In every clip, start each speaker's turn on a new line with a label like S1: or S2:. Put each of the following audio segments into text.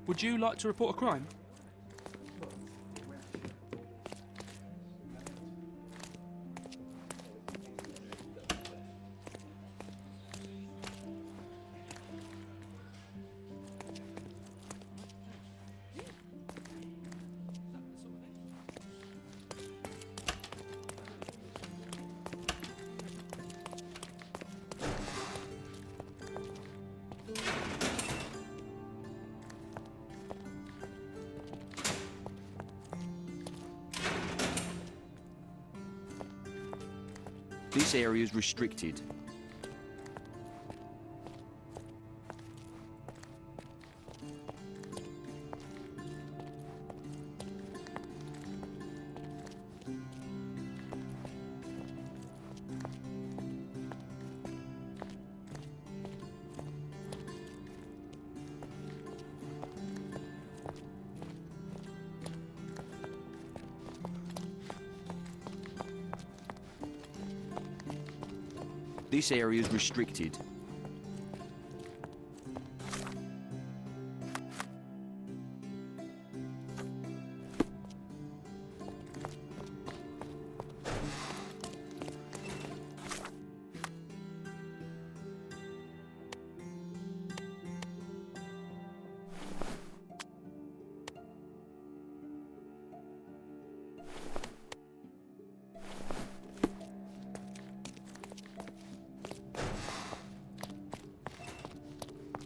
S1: Would you like to report a crime?
S2: This area is restricted. This area is restricted.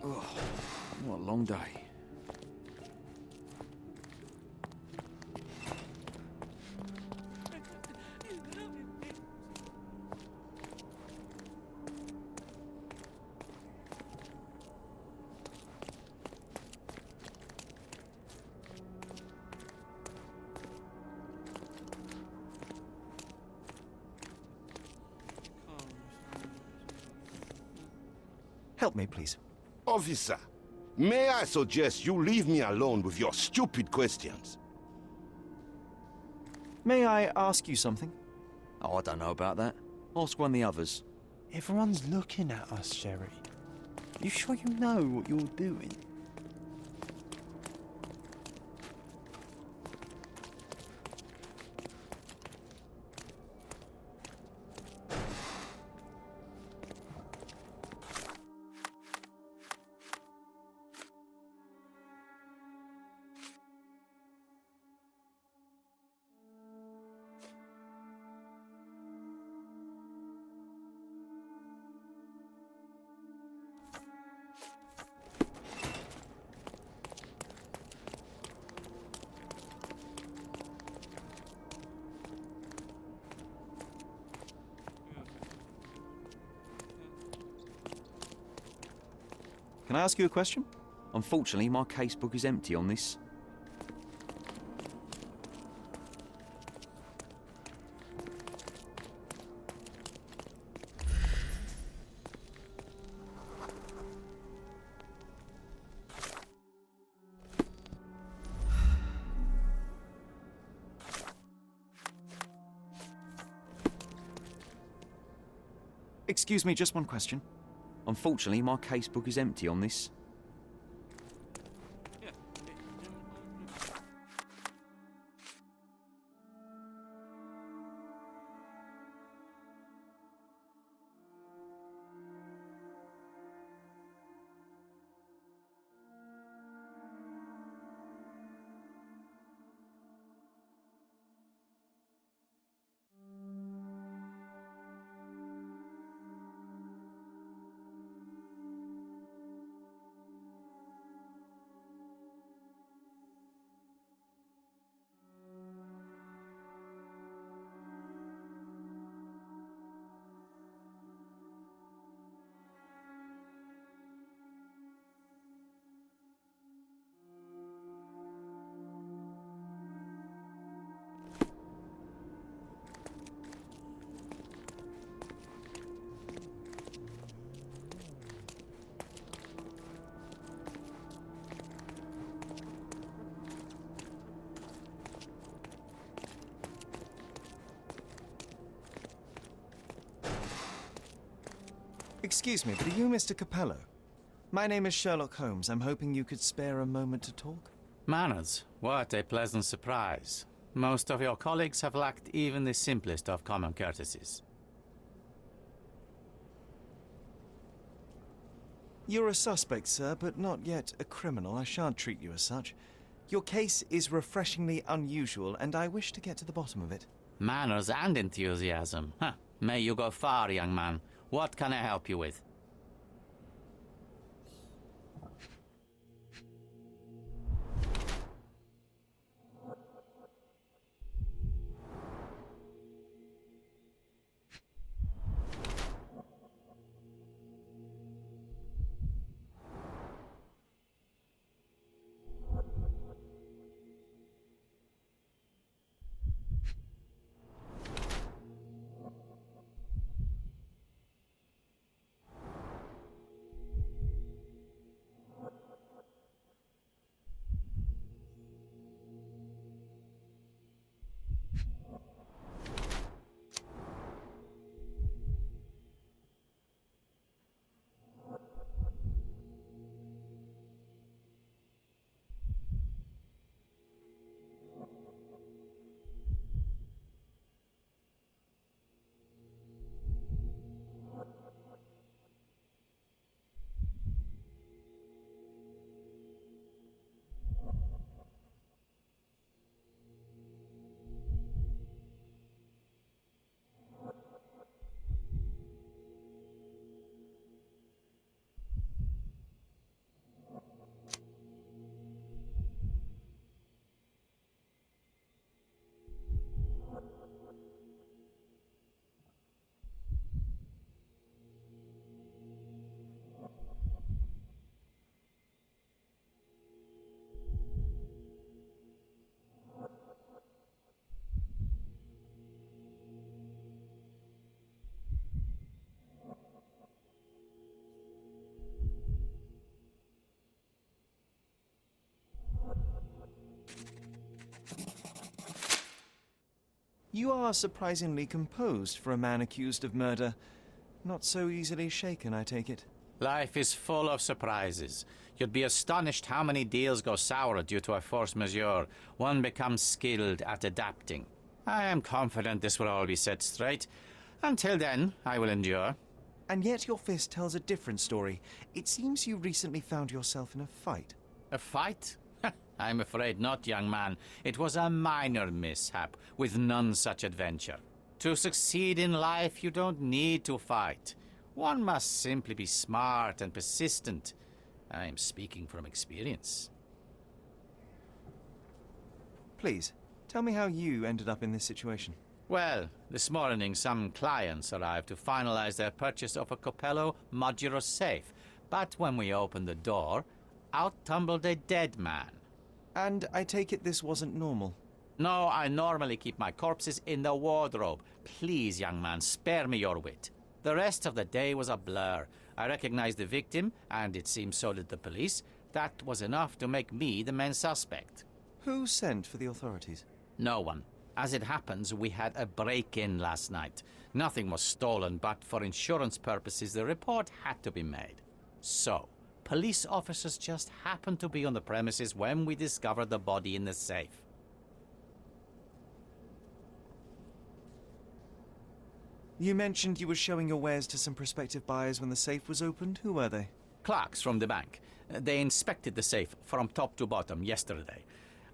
S2: Oh, what a long day.
S3: Help me, please.
S4: Officer, may I suggest you leave me alone with your stupid questions?
S3: May I ask you something?
S2: Oh, I don't know about that. Ask one of the others.
S5: Everyone's looking at us, Sherry. You sure you know what you're doing?
S3: Can I ask you a question?
S2: Unfortunately, my casebook is empty on this.
S3: Excuse me, just one question.
S2: Unfortunately, my casebook is empty on this.
S3: Excuse me, but are you Mr. Capello? My name is Sherlock Holmes. I'm hoping you could spare a moment to talk.
S1: Manners, what a pleasant surprise. Most of your colleagues have lacked even the simplest of common courtesies.
S3: You're a suspect, sir, but not yet a criminal. I shan't treat you as such. Your case is refreshingly unusual, and I wish to get to the bottom of it.
S1: Manners and enthusiasm. Huh. May you go far, young man. What can I help you with?
S3: You are surprisingly composed for a man accused of murder. Not so easily shaken, I take it.
S1: Life is full of surprises. You'd be astonished how many deals go sour due to a force majeure. One becomes skilled at adapting. I am confident this will all be set straight. Until then, I will endure.
S3: And yet your fist tells a different story. It seems you recently found yourself in a fight.
S1: A fight? I'm afraid not, young man. It was a minor mishap, with none such adventure. To succeed in life, you don't need to fight. One must simply be smart and persistent. I am speaking from experience.
S3: Please, tell me how you ended up in this situation.
S1: Well, this morning some clients arrived to finalize their purchase of a Capello modular safe. But when we opened the door, out tumbled a dead man.
S3: And I take it this wasn't normal.
S1: No, I normally keep my corpses in the wardrobe. Please, young man, spare me your wit. The rest of the day was a blur. I recognized the victim, and it seems so did the police. That was enough to make me the main suspect.
S3: Who sent for the authorities?
S1: No one. As it happens, we had a break-in last night. Nothing was stolen, but for insurance purposes, the report had to be made. So, police officers just happened to be on the premises when we discovered the body in the safe.
S3: You mentioned you were showing your wares to some prospective buyers when the safe was opened. Who were they?
S1: Clerks from the bank. They inspected the safe from top to bottom yesterday.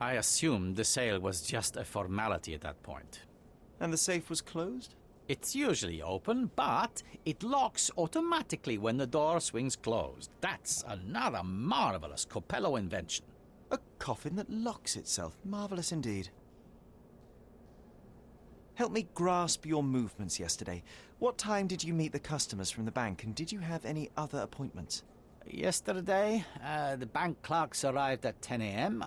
S1: I assumed the sale was just a formality at that point.
S3: And the safe was closed?
S1: It's usually open, but it locks automatically when the door swings closed. That's another marvelous Capello invention.
S3: A coffin that locks itself. Marvelous indeed. Help me grasp your movements yesterday. What time did you meet the customers from the bank, and did you have any other appointments?
S1: Yesterday, the bank clerks arrived at 10 a.m.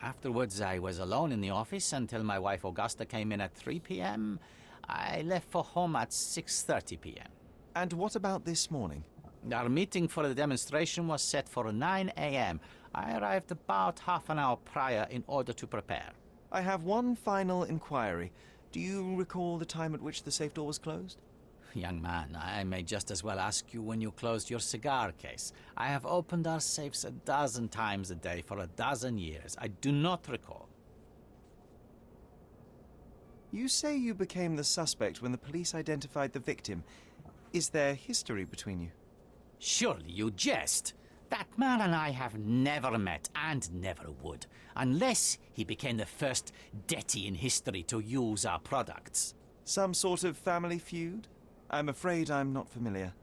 S1: Afterwards, I was alone in the office until my wife Augusta came in at 3 p.m. I left for home at 6:30 p.m.
S3: And what about this morning?
S1: Our meeting for the demonstration was set for 9 a.m. I arrived about half an hour prior in order to prepare.
S3: I have one final inquiry. Do you recall the time at which the safe door was closed?
S1: Young man, I may just as well ask you when you closed your cigar case. I have opened our safes 12 times a day for 12 years. I do not recall.
S3: You say you became the suspect when the police identified the victim. Is there history between you?
S1: Surely you jest. That man and I have never met and never would, unless he became the first deity in history to use our products.
S3: Some sort of family feud? I'm afraid I'm not familiar.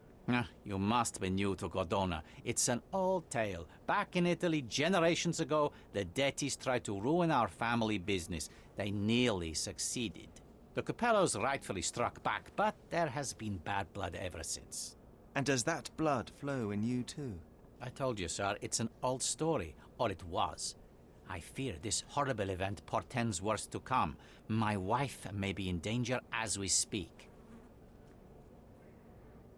S1: You must be new to Godona. It's an old tale. Back in Italy, generations ago, the deities tried to ruin our family business. They nearly succeeded. The Capellos rightfully struck back, but there has been bad blood ever since.
S3: And does that blood flow in you too?
S1: I told you, sir, it's an old story, or it was. I fear this horrible event portends worse to come. My wife may be in danger as we speak.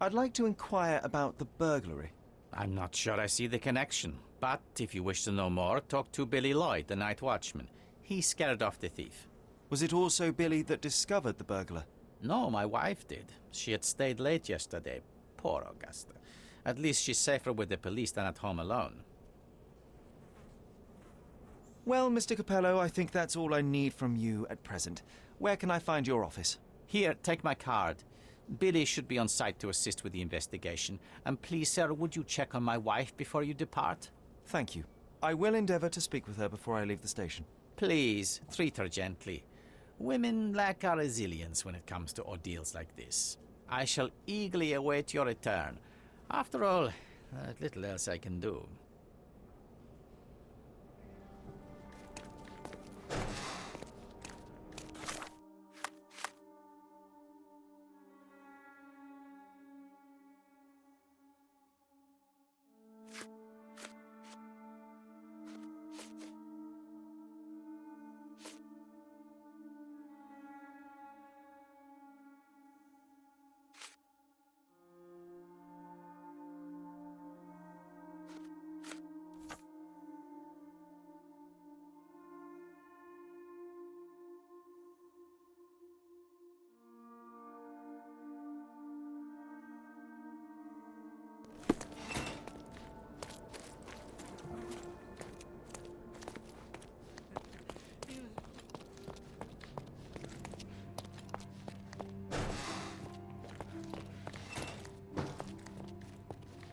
S3: I'd like to inquire about the burglary.
S1: I'm not sure I see the connection, but if you wish to know more, talk to Billy Lloyd, the night watchman. He scared off the thief.
S3: Was it also Billy that discovered the burglar?
S1: No, my wife did. She had stayed late yesterday. Poor Augusta. At least she's safer with the police than at home alone.
S3: Well, Mr. Capello, I think that's all I need from you at present. Where can I find your office?
S1: Here, take my card. Billy should be on site to assist with the investigation. And please, sir, would you check on my wife before you depart?
S3: Thank you. I will endeavor to speak with her before I leave the station.
S1: Please, treat her gently. Women lack our resilience when it comes to ordeals like this. I shall eagerly await your return. After all, there's little else I can do.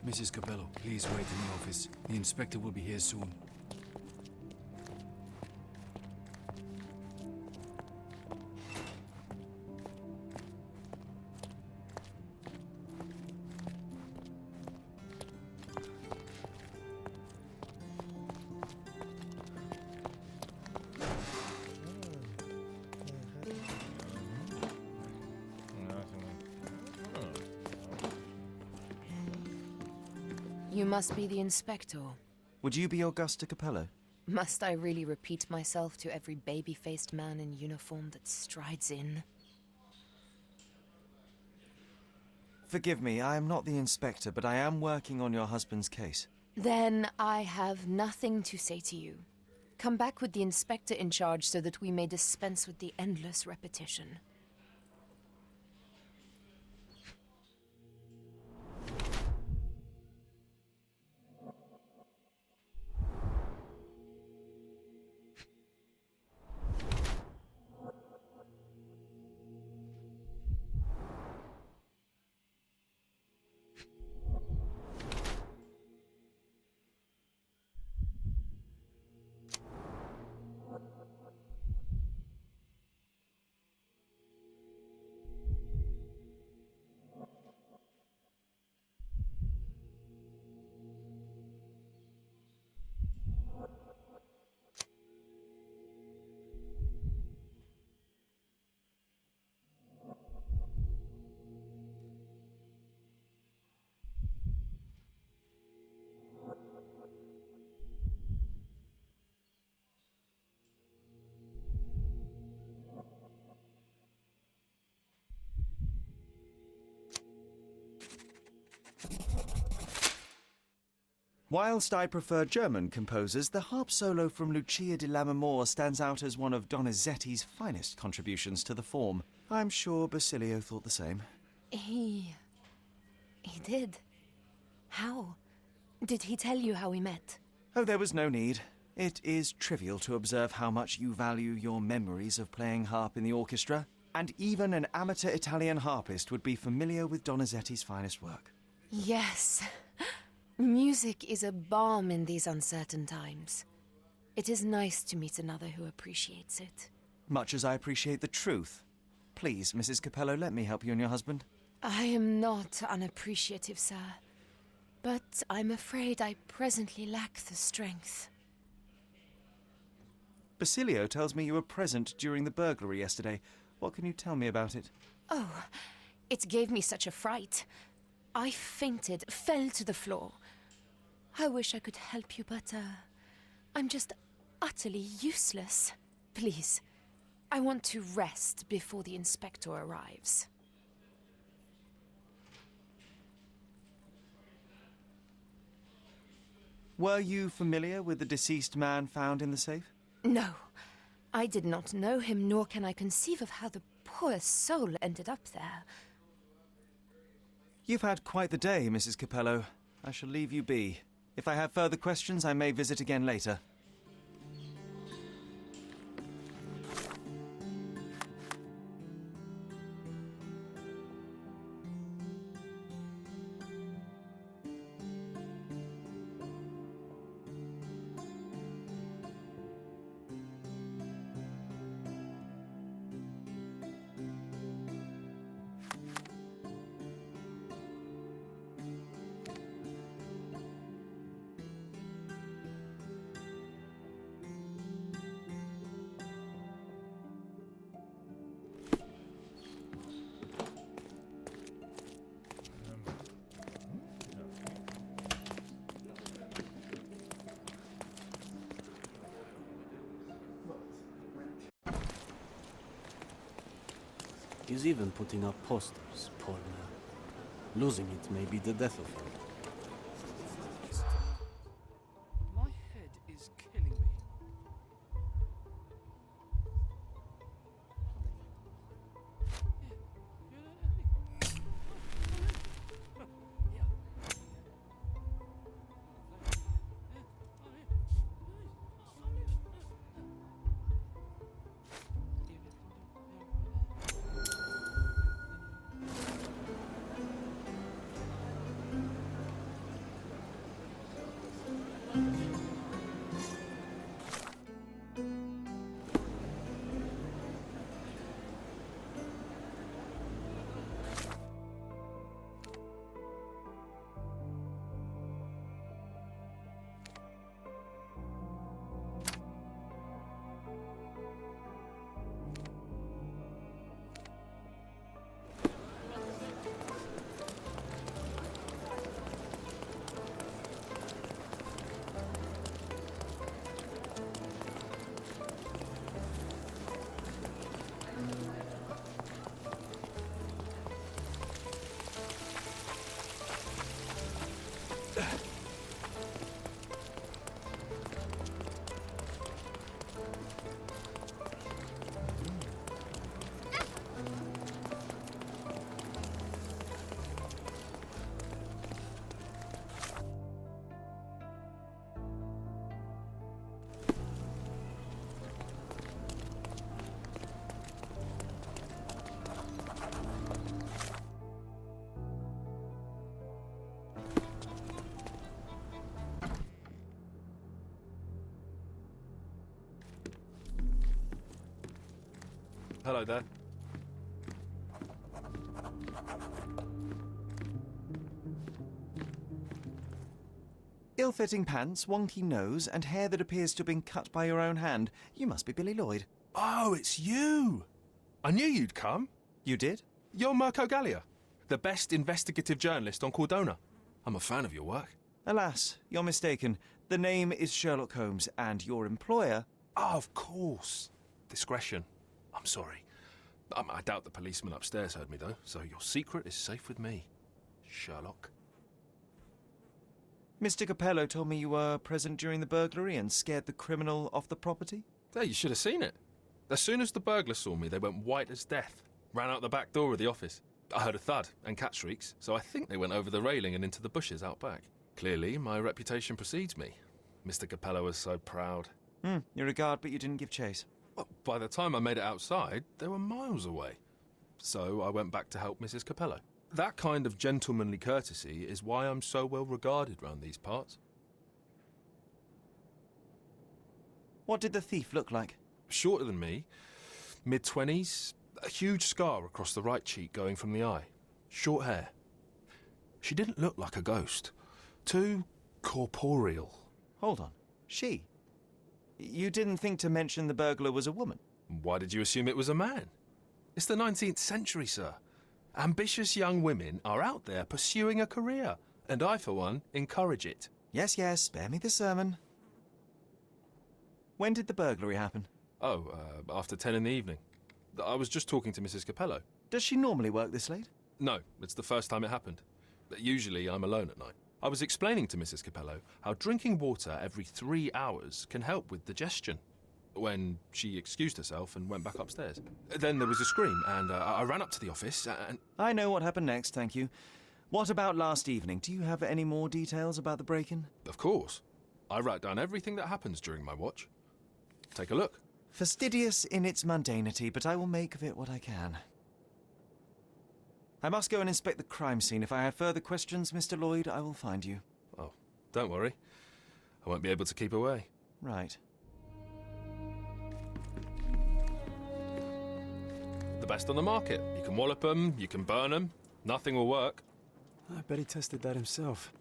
S6: Mrs. Capello, please wait in the office. The inspector will be here soon.
S7: You must be the inspector.
S3: Would you be Augusta Capello?
S7: Must I really repeat myself to every baby-faced man in uniform that strides in?
S3: Forgive me, I am not the inspector, but I am working on your husband's case.
S7: Then I have nothing to say to you. Come back with the inspector in charge so that we may dispense with the endless repetition.
S3: Whilst I prefer German composers, the harp solo from Lucia di Lammermoor stands out as one of Donizetti's finest contributions to the form. I'm sure Basilio thought the same.
S7: He did. How? Did he tell you how we met?
S3: Oh, there was no need. It is trivial to observe how much you value your memories of playing harp in the orchestra, and even an amateur Italian harpist would be familiar with Donizetti's finest work.
S7: Yes. Music is a balm in these uncertain times. It is nice to meet another who appreciates it.
S3: Much as I appreciate the truth. Please, Mrs. Capello, let me help you and your husband.
S7: I am not unappreciative, sir. But I'm afraid I presently lack the strength.
S3: Basilio tells me you were present during the burglary yesterday. What can you tell me about it?
S7: Oh, it gave me such a fright. I fainted, fell to the floor. I wish I could help you, but, I'm just utterly useless. Please, I want to rest before the inspector arrives.
S3: Were you familiar with the deceased man found in the safe?
S7: No, I did not know him, nor can I conceive of how the poor soul ended up there.
S3: You've had quite the day, Mrs. Capello. I shall leave you be. If I have further questions, I may visit again later.
S5: He's even putting up posters, poor man. Losing it may be the death of him.
S8: My head is killing me.
S9: Hello there.
S3: Ill-fitting pants, wonky nose, and hair that appears to have been cut by your own hand. You must be Billy Lloyd.
S9: Oh, it's you! I knew you'd come.
S3: You did?
S9: You're Mirko Gallia, the best investigative journalist on Cordona. I'm a fan of your work.
S3: Alas, you're mistaken. The name is Sherlock Holmes, and your employer...
S9: Oh, of course. Discretion. I'm sorry. I doubt the policeman upstairs heard me, though, so your secret is safe with me, Sherlock.
S3: Mr. Capello told me you were present during the burglary and scared the criminal off the property?
S9: Hey, you should have seen it. As soon as the burglars saw me, they went white as death, ran out the back door of the office. I heard a thud and cat shrieks, so I think they went over the railing and into the bushes out back. Clearly, my reputation precedes me. Mr. Capello was so proud.
S3: You're a guard, but you didn't give chase.
S9: Well, by the time I made it outside, they were miles away. So I went back to help Mrs. Capello. That kind of gentlemanly courtesy is why I'm so well regarded round these parts.
S3: What did the thief look like?
S9: Shorter than me, mid-20s, a huge scar across the right cheek going from the eye. Short hair. She didn't look like a ghost. Too corporeal.
S3: Hold on. She? You didn't think to mention the burglar was a woman?
S9: Why did you assume it was a man? It's the 19th century, sir. Ambitious young women are out there pursuing a career, and I, for one, encourage it.
S3: Yes, yes, spare me the sermon. When did the burglary happen?
S9: After 10 in the evening. I was just talking to Mrs. Capello.
S3: Does she normally work this late?
S9: No, it's the first time it happened. Usually I'm alone at night. I was explaining to Mrs. Capello how drinking water every 3 hours can help with digestion, when she excused herself and went back upstairs. Then there was a scream, and I ran up to the office, and...
S3: I know what happened next, thank you. What about last evening? Do you have any more details about the break-in?
S9: Of course. I write down everything that happens during my watch. Take a look.
S3: Fastidious in its mundanity, but I will make of it what I can. I must go and inspect the crime scene. If I have further questions, Mr. Lloyd, I will find you.
S9: Oh, don't worry. I won't be able to keep away.
S3: Right.
S9: The best on the market. You can wallop them, you can burn them. Nothing will work.
S5: I bet he tested that himself.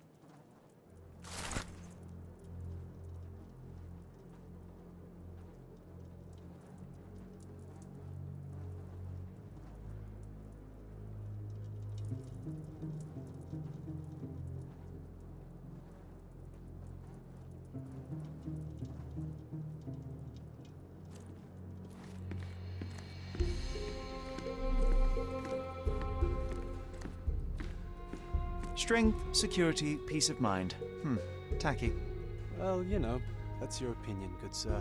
S3: Strength, security, peace of mind. Tacky.
S5: Well, you know, that's your opinion, good sir.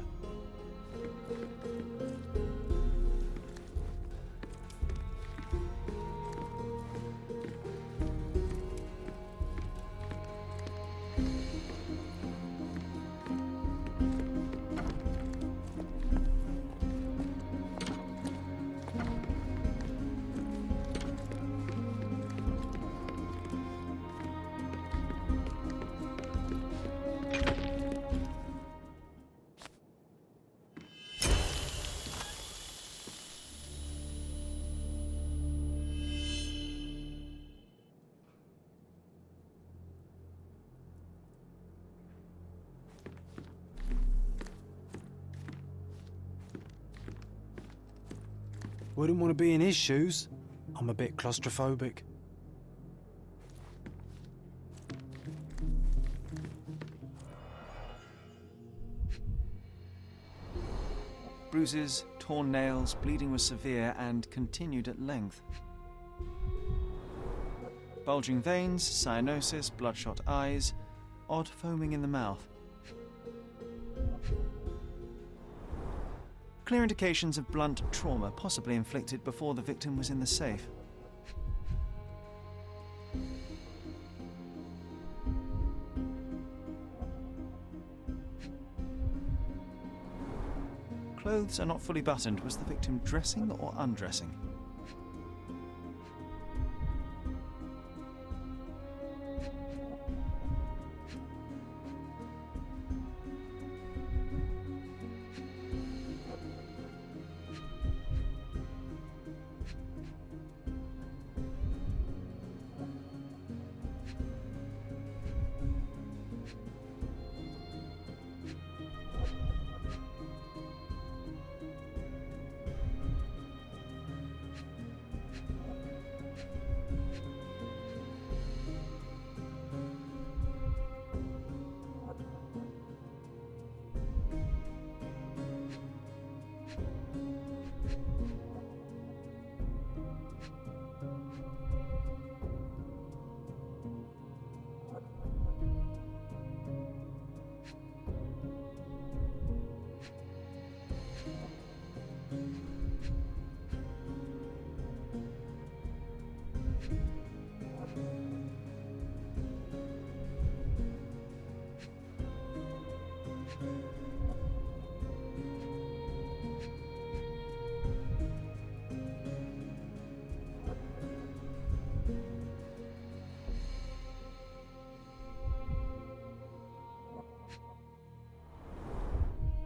S5: Wouldn't want to be in his shoes. I'm a bit claustrophobic.
S3: Bruises, torn nails, bleeding was severe and continued at length. Bulging veins, cyanosis, bloodshot eyes, odd foaming in the mouth. Clear indications of blunt trauma, possibly inflicted before the victim was in the safe. Clothes are not fully buttoned. Was the victim dressing or undressing?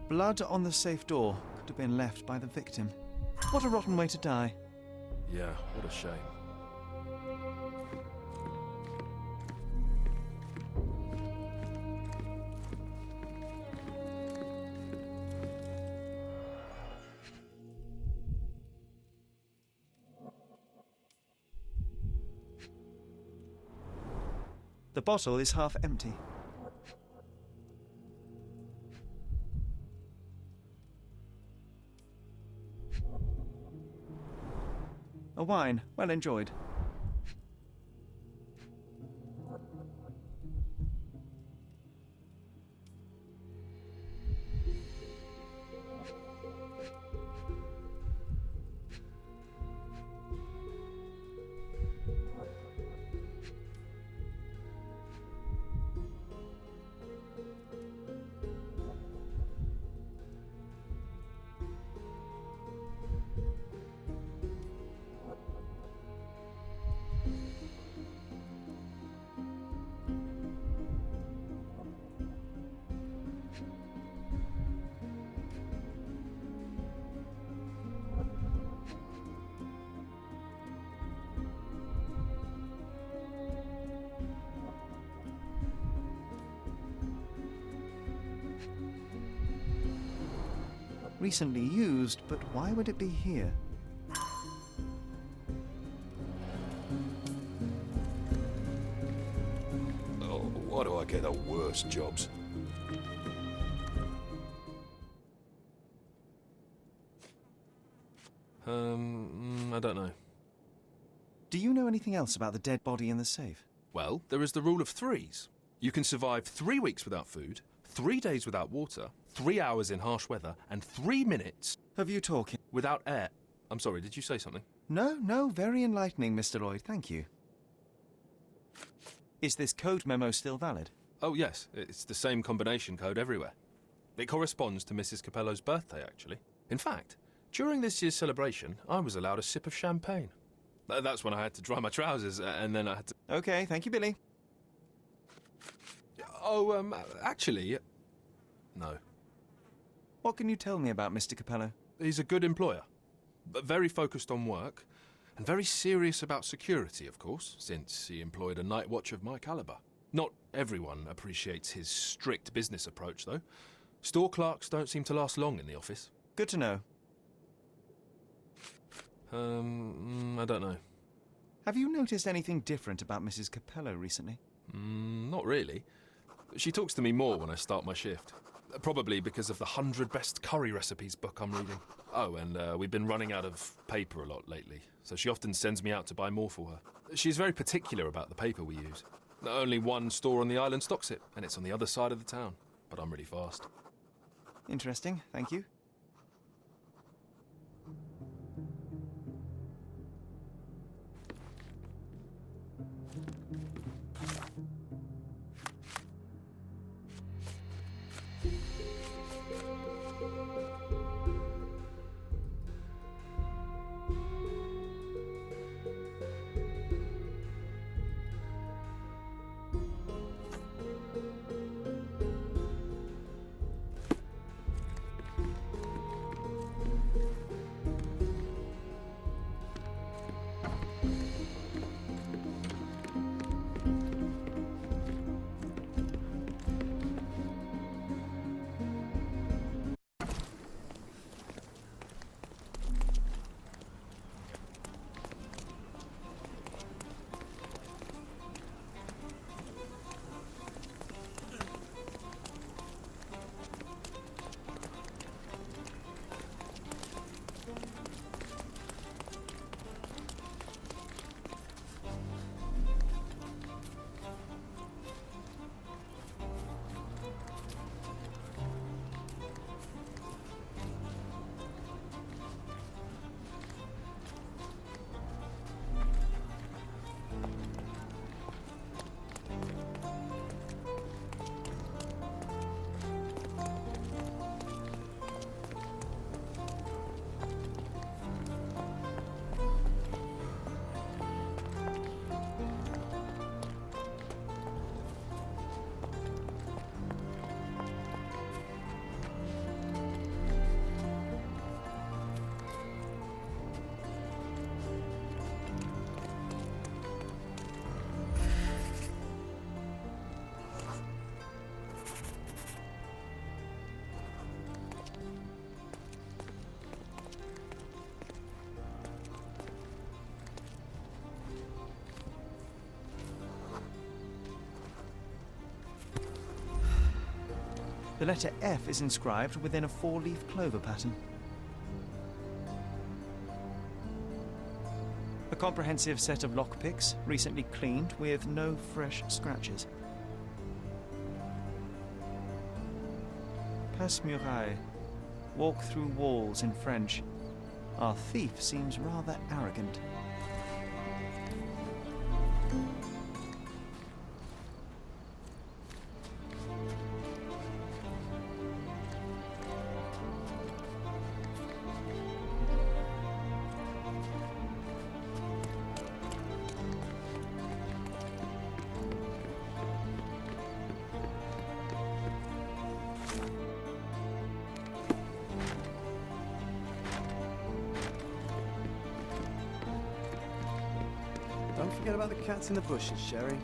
S3: Blood on the safe door could have been left by the victim. What a rotten way to die.
S9: Yeah, what a shame.
S3: The bottle is half empty. A wine, well enjoyed. Recently used, but why would it be here?
S4: Oh, why do I get the worst jobs?
S9: I don't know.
S3: Do you know anything else about the dead body in the safe?
S9: Well, there is the rule of threes. You can survive 3 weeks without food, 3 days without water, 3 hours in harsh weather, and 3 minutes
S3: Have you talking?
S9: without air. I'm sorry, did you say something?
S3: No, very enlightening, Mr. Lloyd, thank you. Is this code memo still valid?
S9: Oh, yes, it's the same combination code everywhere. It corresponds to Mrs. Capello's birthday, actually. In fact, during this year's celebration, I was allowed a sip of champagne. That's when I had to dry my trousers, and then I had to...
S3: Okay, thank you, Billy.
S9: Oh, actually, no.
S3: What can you tell me about Mr. Capello?
S9: He's a good employer, but very focused on work, and very serious about security, of course, since he employed a night watch of my caliber. Not everyone appreciates his strict business approach, though. Store clerks don't seem to last long in the office.
S3: Good to know.
S9: I don't know.
S3: Have you noticed anything different about Mrs. Capello recently?
S9: Not really. She talks to me more when I start my shift. Probably because of the 100 Best Curry Recipes book I'm reading. Oh, and we've been running out of paper a lot lately, so she often sends me out to buy more for her. She's very particular about the paper we use. Only one store on the island stocks it, and it's on the other side of the town. But I'm really fast.
S3: Interesting, thank you. The letter F is inscribed within a four-leaf clover pattern. A comprehensive set of lockpicks, recently cleaned with no fresh scratches. Passe muraille. Walk through walls in French. Our thief seems rather arrogant.
S5: Don't forget about the cats in the bushes, Sherry.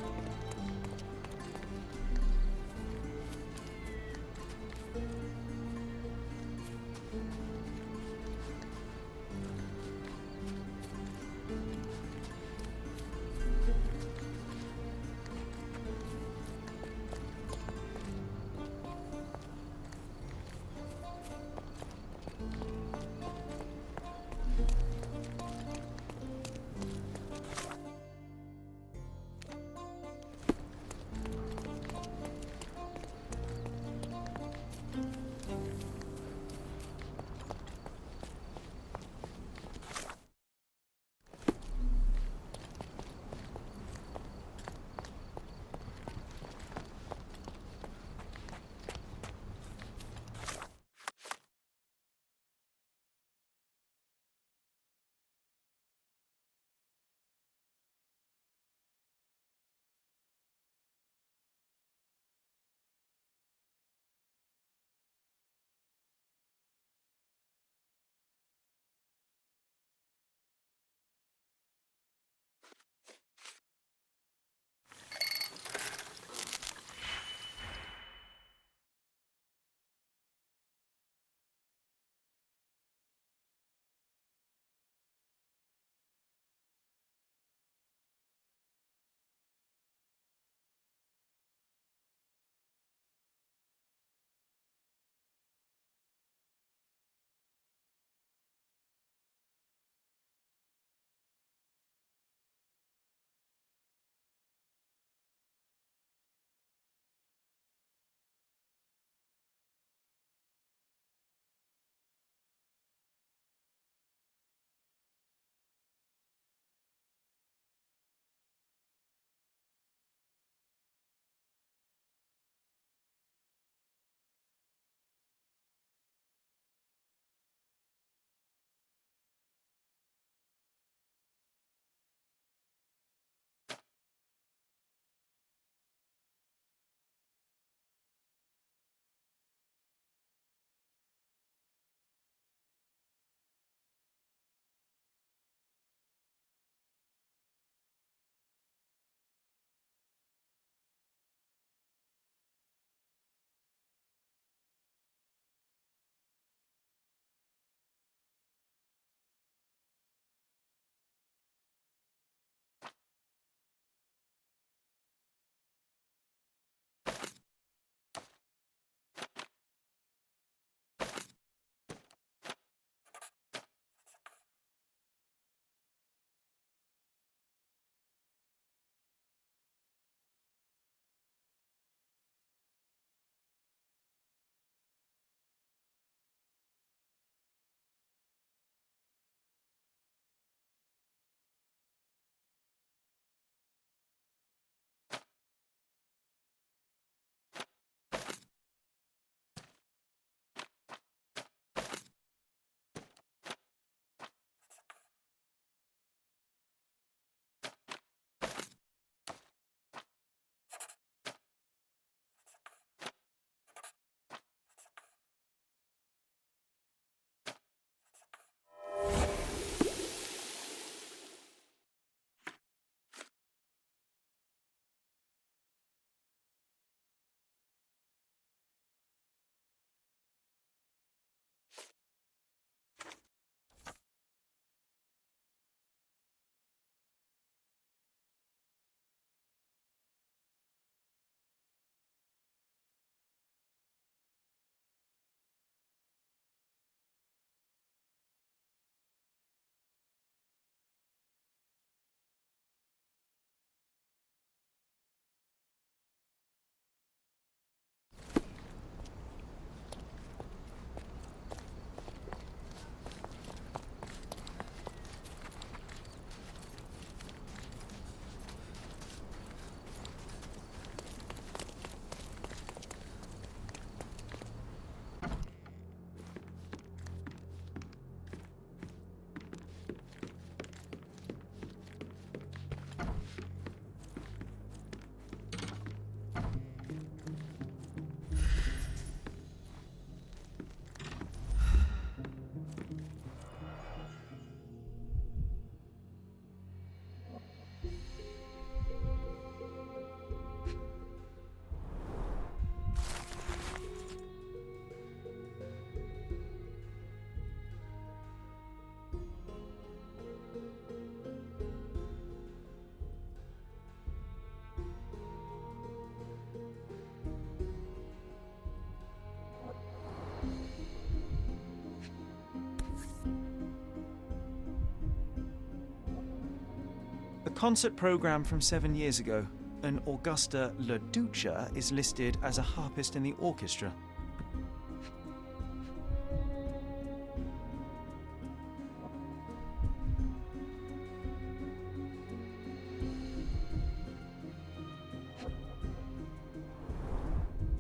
S3: Concert program from 7 years ago. An Augusta La Duca is listed as a harpist in the orchestra.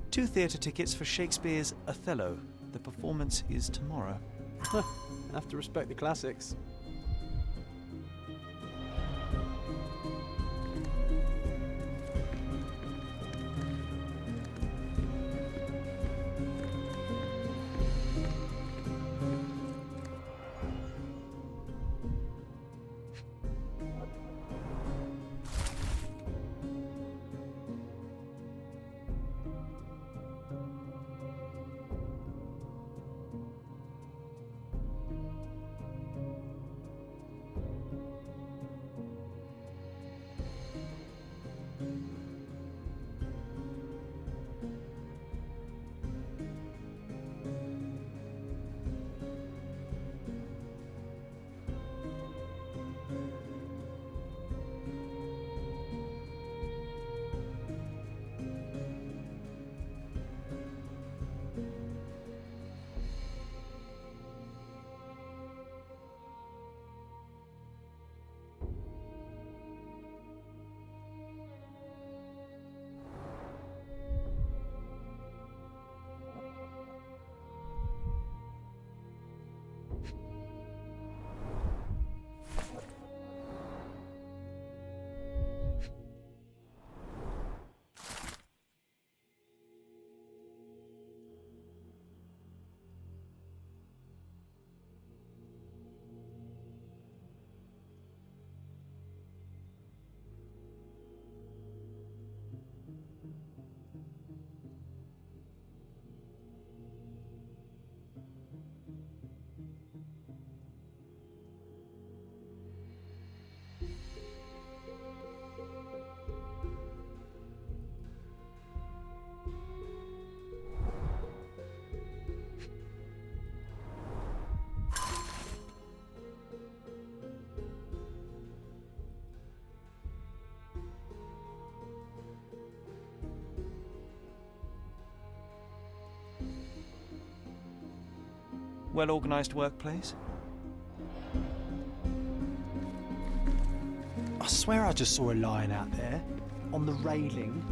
S3: Two theatre tickets for Shakespeare's Othello. The performance is tomorrow.
S5: Have to respect the classics.
S3: Well-organised workplace?
S10: I swear I just saw a lion out there, on the railing.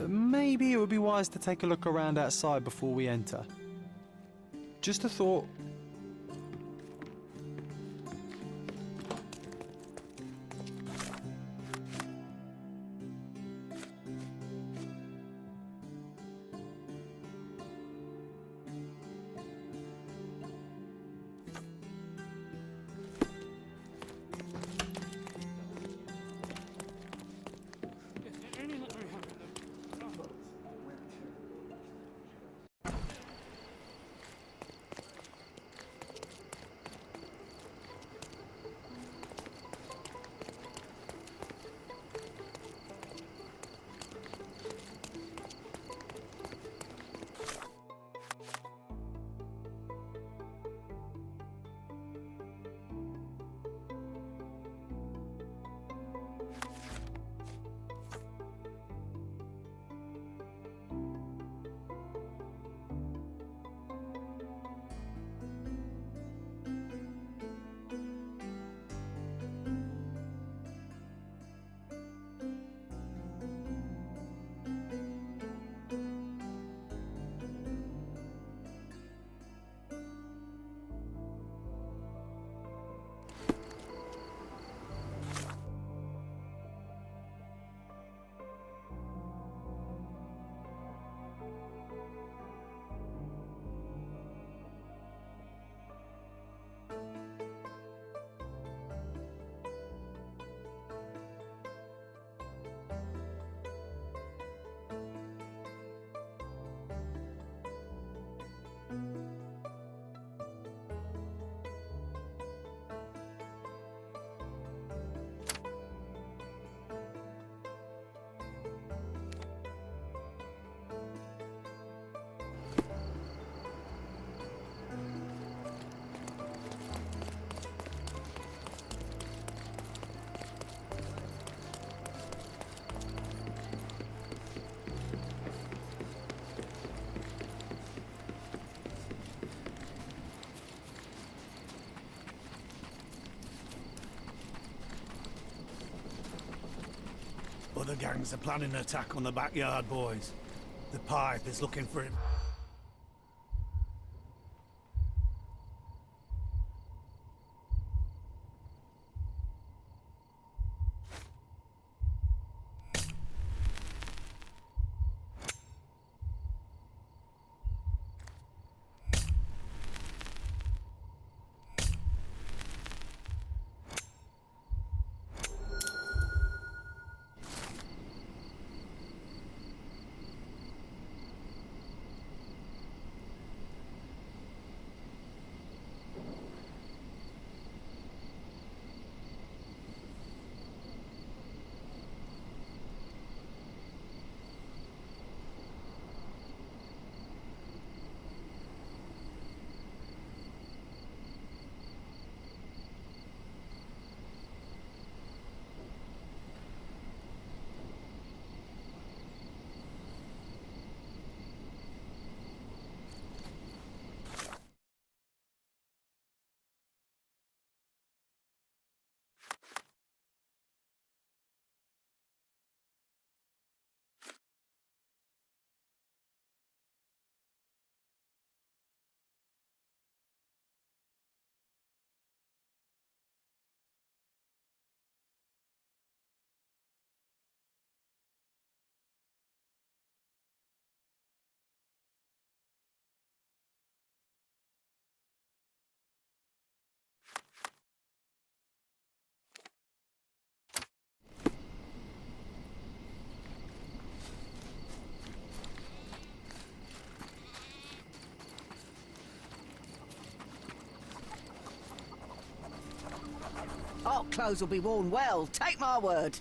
S10: Maybe it would be wise to take a look around outside before we enter. Just a thought.
S11: Other gangs are planning an attack on the backyard, boys. The pipe is looking for him.
S12: Our clothes will be worn well, take my word.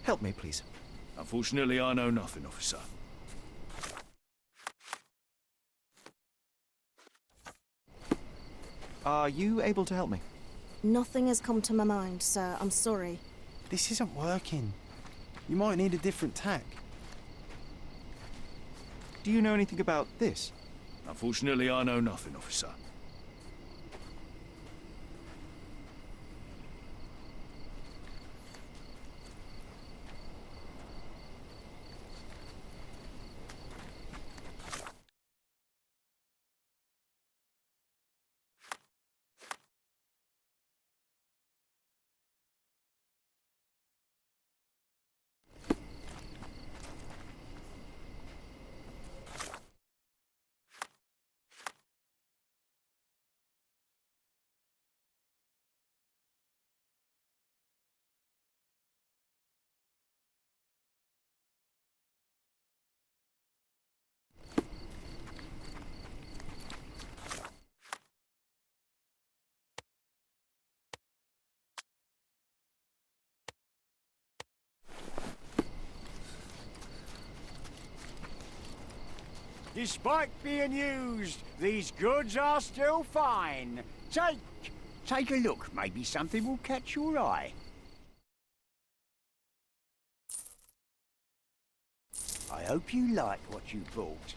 S3: Help me, please.
S11: Unfortunately, I know nothing, officer.
S3: Are you able to help me?
S13: Nothing has come to my mind, sir. I'm sorry.
S10: This isn't working. You might need a different tack.
S3: Do you know anything about this?
S11: Unfortunately, I know nothing, officer.
S14: Despite being used, these goods are still fine. Take a look. Maybe something will catch your eye. I hope you like what you bought.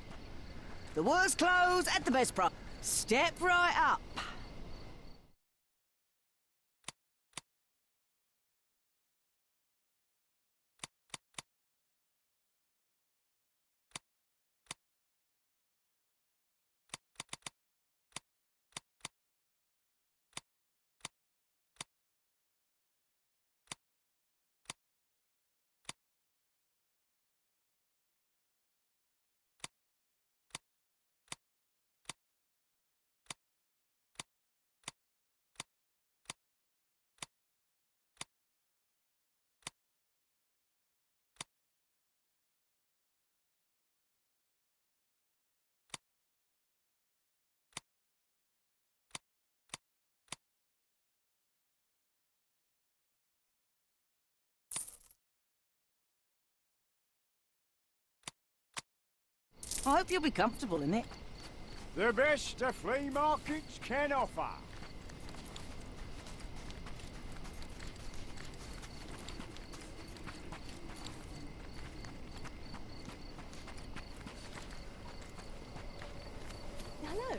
S12: The worst clothes at the best price. Step right up. I hope you'll be comfortable in it.
S14: The best the flea markets can offer.
S13: Hello.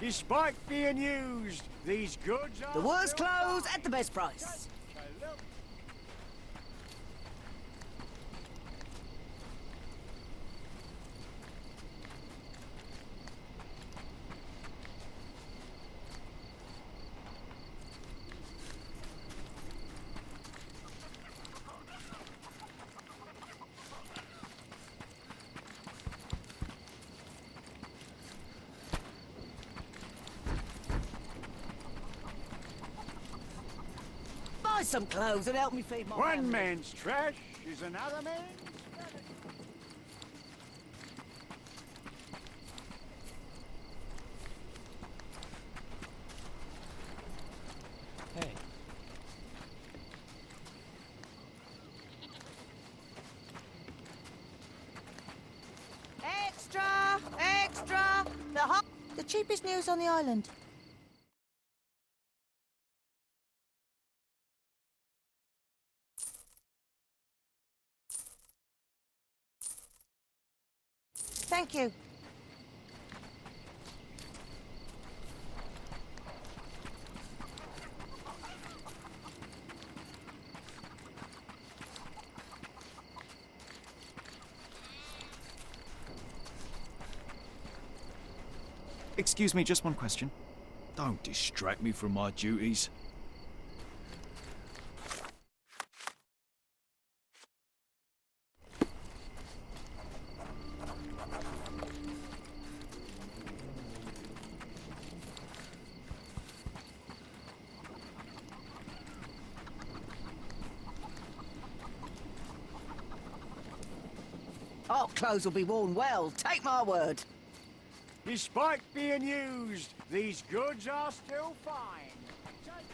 S14: Despite being used, these goods are...
S12: The worst
S14: still
S12: clothes
S14: fine.
S12: at the best price.
S14: Take a look.
S12: Buy some clothes and help me feed my
S14: One
S12: family.
S14: man's trash is another man's...
S10: Hey.
S12: Extra! Extra! The cheapest news on the island. Thank you.
S3: Excuse me, just one question. Don't distract me from my duties.
S12: Our clothes will be worn well, take my word.
S14: Despite being used, these goods are still fine. Take...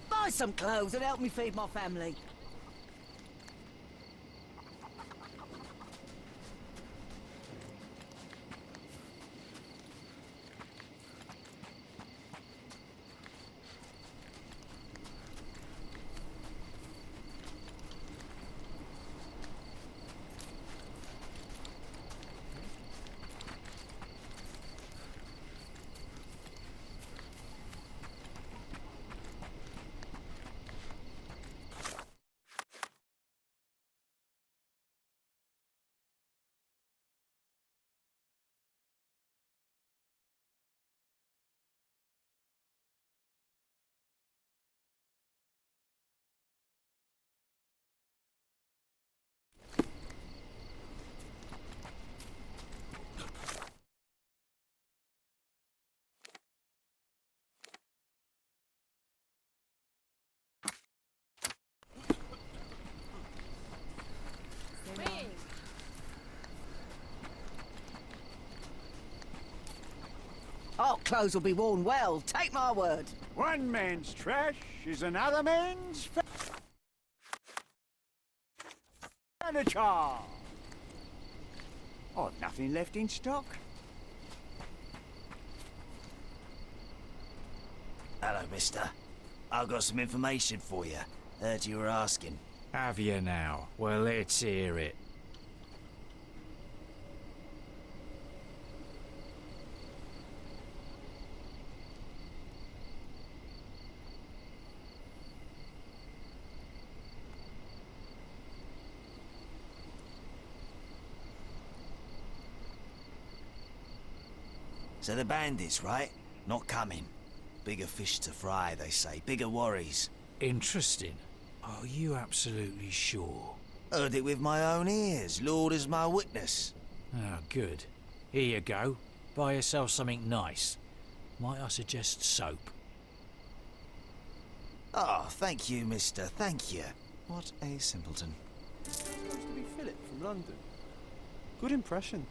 S12: Buy some clothes and help me feed my family. clothes will be worn well, take my word.
S14: One man's trash is another man's furniture. I've nothing left in stock.
S15: Hello, mister. I've got some information for you. Heard you were asking.
S1: Have you now? Well, let's hear it.
S15: So the bandits, right? Not coming. Bigger fish to fry, they say. Bigger worries.
S1: Interesting. Are you absolutely sure?
S15: Heard it with my own ears. Lord is my witness.
S1: Oh, good. Here you go. Buy yourself something nice. Might I suggest soap?
S15: Oh, thank you, mister. Thank you.
S3: What a simpleton.
S10: Supposed to be Philip from London. Good impression.